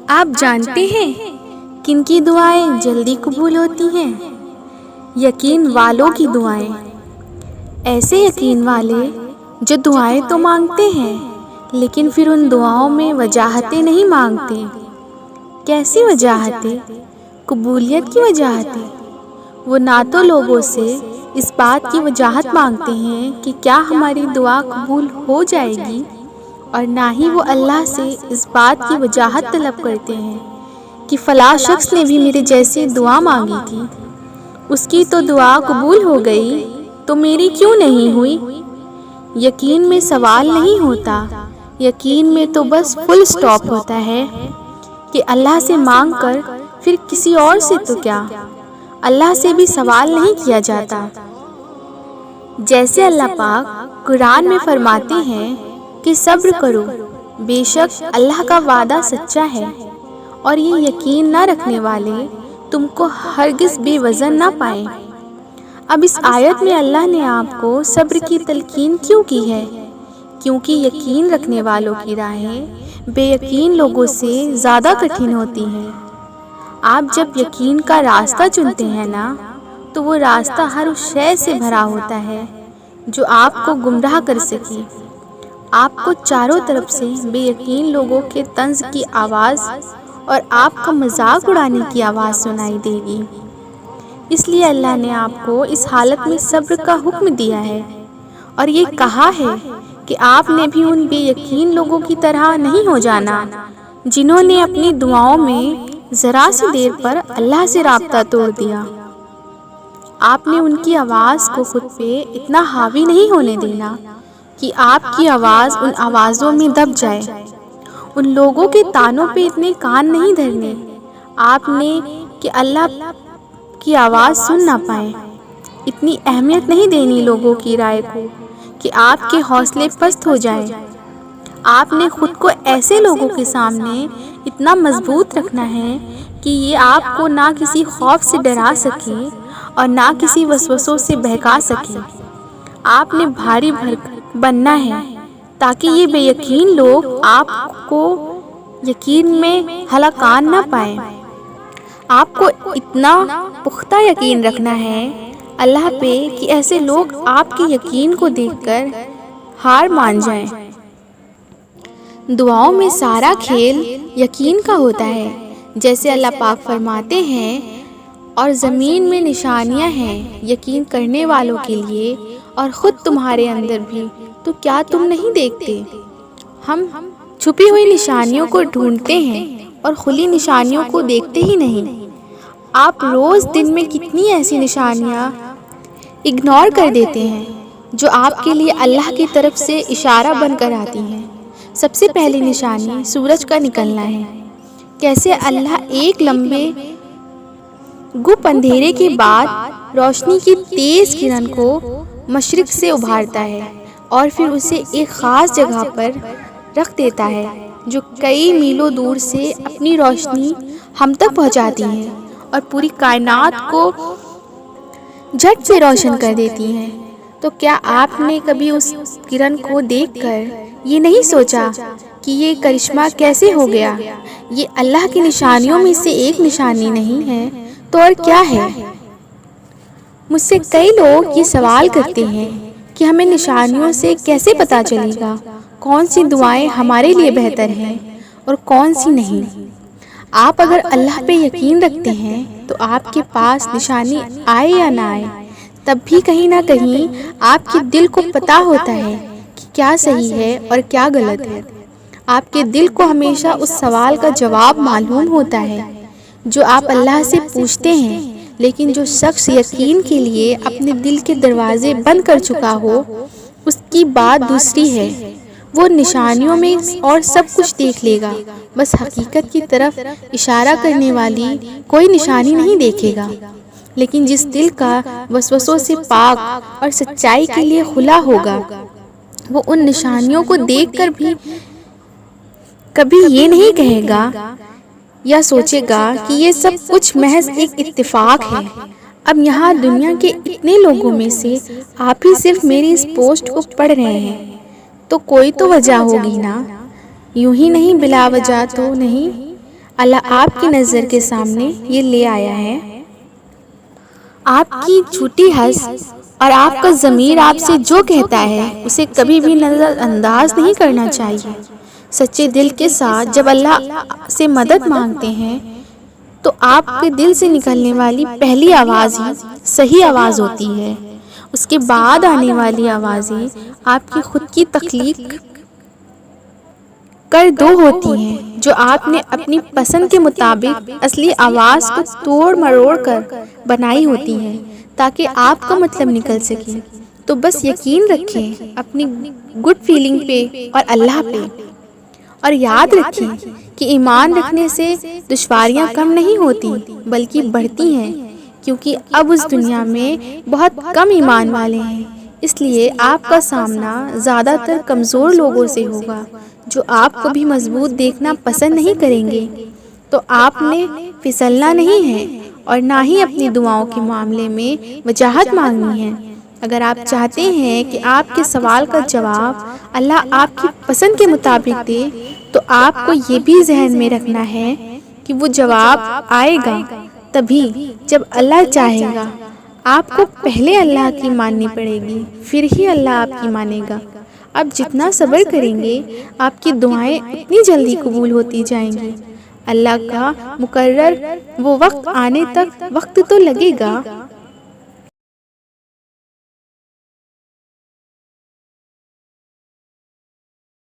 آپ جانتے ہیں کن کی دعائیں جلدی قبول ہوتی ہیں؟ یقین والوں کی دعائیں۔ ایسے یقین والے جو دعائیں تو مانگتے ہیں لیکن پھر ان دعاؤں میں وجاہتیں نہیں مانگتے۔ کیسی وجاہتیں؟ قبولیت کی وجاہتیں۔ وہ نہ تو لوگوں سے اس بات کی وجاہت مانگتے ہیں کہ کیا ہماری دعا قبول ہو جائے گی، اور نہ ہی وہ اللہ سے اس بات کی وجاہت طلب کرتے ہیں کہ فلاں شخص نے بھی میرے جیسی دعا مانگی تھی، اس کی تو دعا قبول ہو گئی تو میری کیوں نہیں ہوئی۔ یقین میں سوال نہیں ہوتا، یقین میں تو بس فل سٹاپ ہوتا ہے کہ اللہ سے مانگ کر پھر کسی اور سے تو کیا، اللہ سے بھی سوال نہیں کیا جاتا۔ جیسے اللہ پاک قرآن میں فرماتے ہیں کہ صبر کرو، بے شک اللہ کا وعدہ سچا ہے، اور یہ یقین نہ رکھنے والے تم کو ہرگز بے وزن نہ پائیں۔ اب اس آیت میں اللہ نے آپ کو صبر کی تلقین کیوں کی ہے؟ کیونکہ یقین رکھنے والوں کی راہیں بے یقین لوگوں سے زیادہ کٹھن ہوتی ہیں۔ آپ جب یقین کا راستہ چنتے ہیں نا، تو وہ راستہ ہر اس شے سے بھرا ہوتا ہے جو آپ کو گمراہ کر سکے۔ آپ کو چاروں طرف سے بے یقین لوگوں کے طنز کی آواز اور آپ کا مذاق اڑانے کی آواز سنائی دے گی۔ اس لیے اللہ نے آپ کو اس حالت میں صبر کا حکم دیا ہے، اور یہ کہا ہے کہ آپ نے بھی ان بے یقین لوگوں کی طرح نہیں ہو جانا جنہوں نے اپنی دعاؤں میں ذرا سی دیر پر اللہ سے رابطہ توڑ دیا۔ آپ نے ان کی آواز کو خود پہ اتنا حاوی نہیں ہونے دینا کہ آپ کی آواز ان آوازوں میں دب جائے۔ ان لوگوں کے طعنوں پہ اتنے کان نہیں دھرنے آپ نے کہ اللہ کی آواز سن نہ پائیں۔ اتنی اہمیت نہیں دینی لوگوں کی رائے کو کہ آپ کے حوصلے پست ہو جائیں۔ آپ نے خود کو ایسے لوگوں کے سامنے اتنا مضبوط رکھنا ہے کہ یہ آپ کو نہ کسی خوف سے ڈرا سکے اور نہ کسی وسوسوں سے بہکا سکے۔ آپ نے بھاری بھرکم بننا ہے تاکہ یہ بے یقین لوگ آپ کو یقین میں ہلاکان نہ پائیں۔ آپ کو اتنا پختہ یقین رکھنا ہے اللہ پہ کہ ایسے لوگ آپ کے یقین کو دیکھ کر ہار مان جائیں۔ دعاؤں میں سارا کھیل یقین کا ہوتا ہے، جیسے اللہ پاک فرماتے ہیں، اور زمین میں نشانیاں ہیں یقین کرنے والوں کے لیے، اور خود تمہارے اندر بھی، تو کیا تم نہیں دیکھتے؟ ہم چھپی ہوئی نشانیوں کو ڈھونڈتے ہیں اور کھلی نشانیوں کو دیکھتے ہی نہیں۔ آپ روز دن میں کتنی ایسی نشانیاں اگنور کر دیتے ہیں جو آپ کے لیے اللہ کی طرف سے اشارہ بن کر آتی ہیں۔ سب سے پہلی نشانی سورج کا نکلنا ہے۔ کیسے اللہ ایک لمبے گپ اندھیرے کے بعد روشنی کی تیز کرن کو مشرق سے ابھارتا ہے اور پھر اسے ایک خاص جگہ پر رکھ دیتا ہے جو کئی میلوں دور سے اپنی روشنی ہم تک پہنچاتی ہے اور پوری کائنات کو جھٹ سے روشن کر دیتی ہیں۔ تو کیا آپ نے کبھی اس کرن کو دیکھ کر یہ نہیں سوچا کہ یہ کرشمہ کیسے ہو گیا؟ یہ اللہ کی نشانیوں میں سے ایک نشانی نہیں ہے تو اور کیا ہے؟ مجھ سے کئی لوگ یہ سوال کرتے ہیں کہ ہمیں نشانیوں سے کیسے پتہ چلے گا کون سی دعائیں ہمارے لیے بہتر ہیں اور کون سی نہیں۔ آپ اگر اللہ پہ یقین رکھتے ہیں تو آپ کے پاس نشانی آئے یا نہ آئے، تب بھی کہیں نہ کہیں آپ کے دل کو پتہ ہوتا ہے کہ کیا صحیح ہے اور کیا غلط ہے۔ آپ کے دل کو ہمیشہ اس سوال کا جواب معلوم ہوتا ہے جو آپ اللہ سے پوچھتے ہیں، لیکن جو شخص یقین کے لیے اپنے دل کے دروازے بند کر چکا ہو، اس کی بات دوسری ہے۔ وہ نشانیوں میں اور سب کچھ دیکھ لے گا، بس حقیقت کی طرف اشارہ کرنے والی کوئی نشانی نہیں دیکھے گا۔ لیکن جس دل کا وسوسوں سے پاک اور سچائی کے لیے کھلا ہوگا، وہ ان نشانیوں کو دیکھ کر بھی کبھی یہ نہیں کہے گا یا سوچے گا کہ یہ سب کچھ محض ایک اتفاق ہے۔ اب یہاں دنیا کے اتنے لوگوں میں سے آپ ہی صرف میری اس پوسٹ کو پڑھ رہے ہیں، تو کوئی تو وجہ ہوگی نا، یوں ہی نہیں بلا وجہ تو نہیں۔ اللہ آپ کی نظر کے سامنے یہ لے آیا ہے۔ آپ کی جھوٹی ہنس اور آپ کا ضمیر آپ سے جو کہتا ہے اسے کبھی بھی نظر انداز نہیں کرنا چاہیے۔ سچے دل کے ساتھ جب اللہ سے مدد مانگتے ہیں تو آپ کے دل سے نکلنے والی پہلی آواز ہی صحیح آواز ہوتی ہے۔ اس کے بعد آنے والی آوازیں آپ کی خود کی تخلیق کر دو ہوتی ہیں، جو آپ نے اپنی پسند کے مطابق اصلی آواز کو توڑ مروڑ کر بنائی ہوتی ہیں تاکہ آپ کا مطلب نکل سکے۔ تو بس یقین رکھیں اپنی گڈ فیلنگ پہ اور اللہ پہ، اور یاد رکھیں کہ ایمان رکھنے سے دشواریاں کم نہیں ہوتی بلکہ بڑھتی ہیں، کیونکہ اب اس دنیا میں بہت کم ایمان والے ہیں، اس لیے آپ کا سامنا زیادہ تر کمزور لوگوں سے ہوگا جو آپ کو بھی مضبوط دیکھنا پسند نہیں کریں گے۔ تو آپ نے پھسلنا نہیں ہے اور نہ ہی اپنی دعاؤں کے معاملے میں وجاہت مانگنی ہے۔ اگر آپ چاہتے ہیں کہ آپ کے سوال کا جواب اللہ آپ کی پسند کے مطابق دے تو آپ کو یہ بھی ذہن میں رکھنا ہے کہ وہ جواب آئے گا تبھی جب اللہ چاہے گا۔ آپ کو پہلے اللہ کی ماننی پڑے گی، پھر ہی اللہ آپ کی مانے گا۔ اب جتنا صبر کریں گے آپ کی دعائیں اتنی جلدی قبول ہوتی جائیں گی۔ اللہ کا مقرر وہ وقت آنے تک وقت تو لگے گا،